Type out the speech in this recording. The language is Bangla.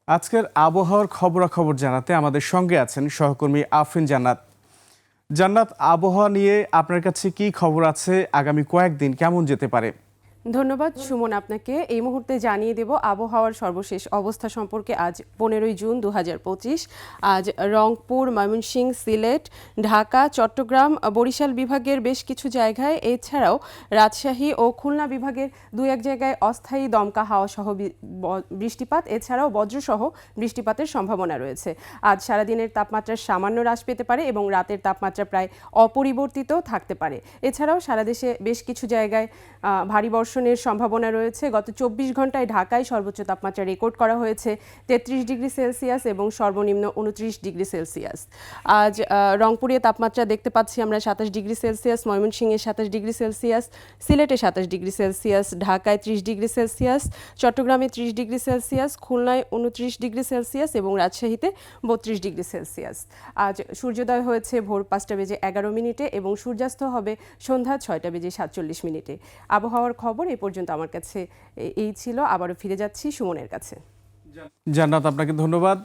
আজকের আবহাওয়ার খবরাখবর জানাতে আমাদের সঙ্গে আছেন সহকর্মী আফরিন জান্নাত। জান্নাত, আবহাওয়া নিয়ে আপনার কাছে কি খবর আছে? আগামী কয়েকদিন কেমন যেতে পারে? ধন্যবাদ সুমন আপনাকে। এই মুহূর্তে জানিয়ে দেব আবহাওয়ার সর্বশেষ অবস্থা সম্পর্কে। আজ 15ই জুন 2025। আজ রংপুর, ময়মনসিংহ, সিলেট, ঢাকা, চট্টগ্রাম, বরিশাল বিভাগের বেশ কিছু জায়গায়, এছাড়াও রাজশাহী ও খুলনা বিভাগের দুই এক জায়গায় অস্থায়ী দমকা হাওয়া সহ বৃষ্টিপাত, এছাড়াও বজ্রসহ বৃষ্টিপাতের সম্ভাবনা রয়েছে। আজ সারাদিনের তাপমাত্রা সামান্য হ্রাস পেতে পারে এবং রাতের তাপমাত্রা প্রায় অপরিবর্তিত থাকতে পারে। এছাড়াও সারা দেশে বেশ কিছু জায়গায় ভারী বর্ষণের সম্ভাবনা রয়েছে। গত 24 ঘন্টায় ঢাকায় সর্বোচ্চ তাপমাত্রা রেকর্ড করা হয়েছে 33 ডিগ্রি সেলসিয়াস এবং সর্বনিম্ন 29 ডিগ্রি সেলসিয়াস। আজ রংপুরে তাপমাত্রা দেখতে পাচ্ছি আমরা 27 ডিগ্রি সেলসিয়াস, ময়মনসিংহে 27 ডিগ্রি সেলসিয়াস, সিলেটে 27 ডিগ্রি সেলসিয়াস, ঢাকায় 30 ডিগ্রি সেলসিয়াস, চট্টগ্রামে 30 ডিগ্রি সেলসিয়াস, খুলনায় 29 ডিগ্রি সেলসিয়াস এবং রাজশাহীতে 32 ডিগ্রি সেলসিয়াস। আজ সূর্যোদয় হয়েছে ভোর 5:11 এবং সূর্যাস্ত হবে সন্ধ্যা 6:47। আবহাওয়ার খবর এ পর্যন্ত আমার কাছে এই ছিল। আবারও ফিরে যাচ্ছি সুমনের কাছে। জান্নাত, আপনাকে ধন্যবাদ।